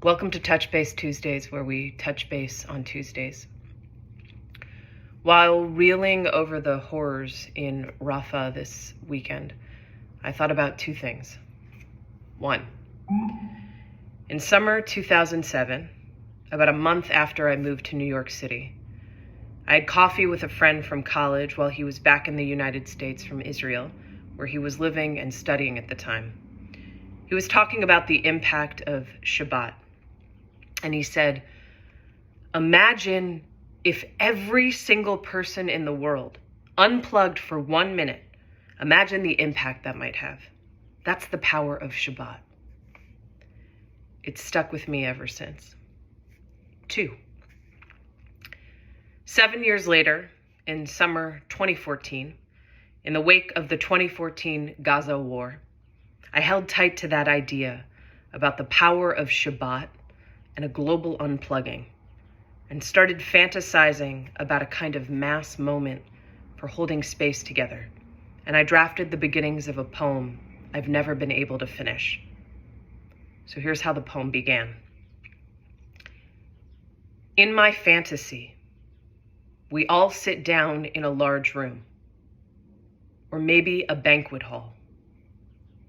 Welcome to Touch Base Tuesdays, where we touch base on Tuesdays. While reeling over the horrors in Rafah this weekend, I thought about two things. One, in summer 2007, about a month after I moved to New York City, I had coffee with a friend from college while he was back in the United States from Israel, where he was living and studying at the time. He was talking about the impact of Shabbat. And he said, imagine if every single person in the world unplugged for 1 minute. Imagine the impact that might have. That's the power of Shabbat. It's stuck with me ever since. 2, 7 years later, in summer 2014, in the wake of the 2014 Gaza war, I held tight to that idea about the power of Shabbat and a global unplugging, and started fantasizing about a kind of mass moment for holding space together. And I drafted the beginnings of a poem I've never been able to finish. So here's how the poem began. In my fantasy, we all sit down in a large room, or maybe a banquet hall,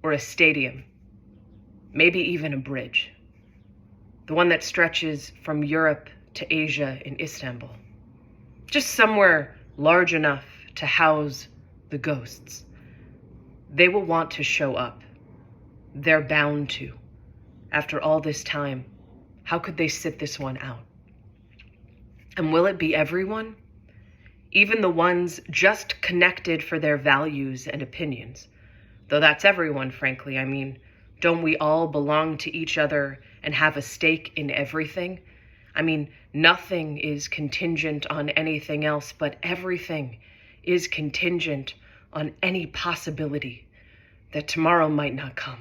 or a stadium, maybe even a bridge. The one that stretches from Europe to Asia in Istanbul. Just somewhere large enough to house the ghosts. They will want to show up. They're bound to. After all this time, how could they sit this one out? And will it be everyone? Even the ones just connected for their values and opinions. Though that's everyone, frankly. I mean, don't we all belong to each other and have a stake in everything? I mean, nothing is contingent on anything else, but everything is contingent on any possibility that tomorrow might not come.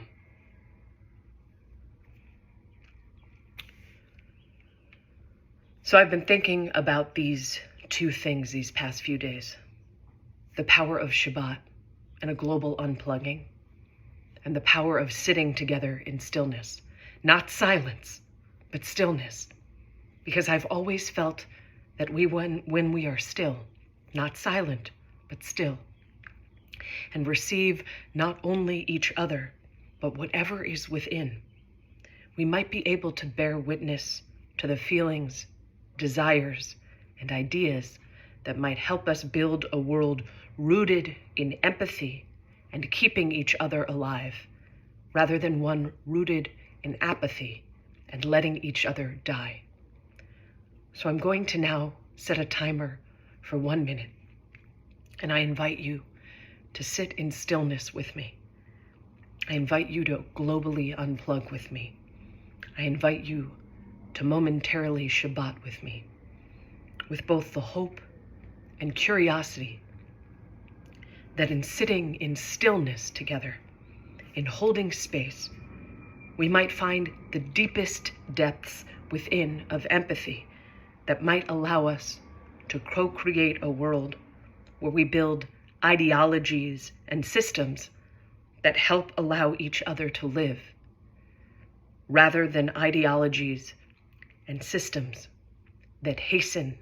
So I've been thinking about these two things these past few days. The power of Shabbat and a global unplugging, and the power of sitting together in stillness. Not silence, but stillness. Because I've always felt that when we are still, not silent, but still, and receive not only each other, but whatever is within, we might be able to bear witness to the feelings, desires, and ideas that might help us build a world rooted in empathy and keeping each other alive, rather than one rooted in apathy and letting each other die. So I'm going to now set a timer for 1 minute, and I invite you to sit in stillness with me. I invite you to globally unplug with me. I invite you to momentarily Shabbat with me, with both the hope and curiosity that in sitting in stillness together, in holding space, we might find the deepest depths within of empathy that might allow us to co-create a world where we build ideologies and systems that help allow each other to live, rather than ideologies and systems that hasten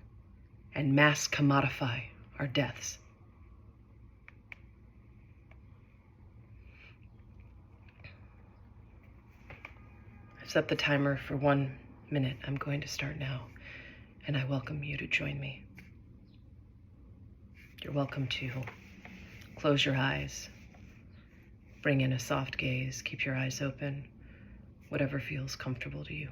and mass commodify our deaths. I've set the timer for 1 minute. I'm going to start now, and I welcome you to join me. You're welcome to close your eyes, bring in a soft gaze, keep your eyes open, whatever feels comfortable to you.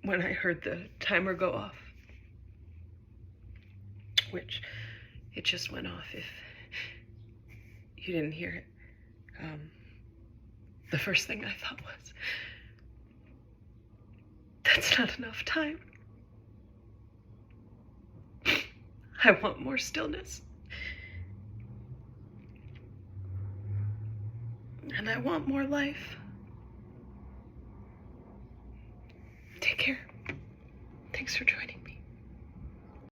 when I heard the timer go off, which it just went off if you didn't hear it. The first thing I thought was, that's not enough time. I want more stillness. And I want more life. Take care. Thanks for joining me.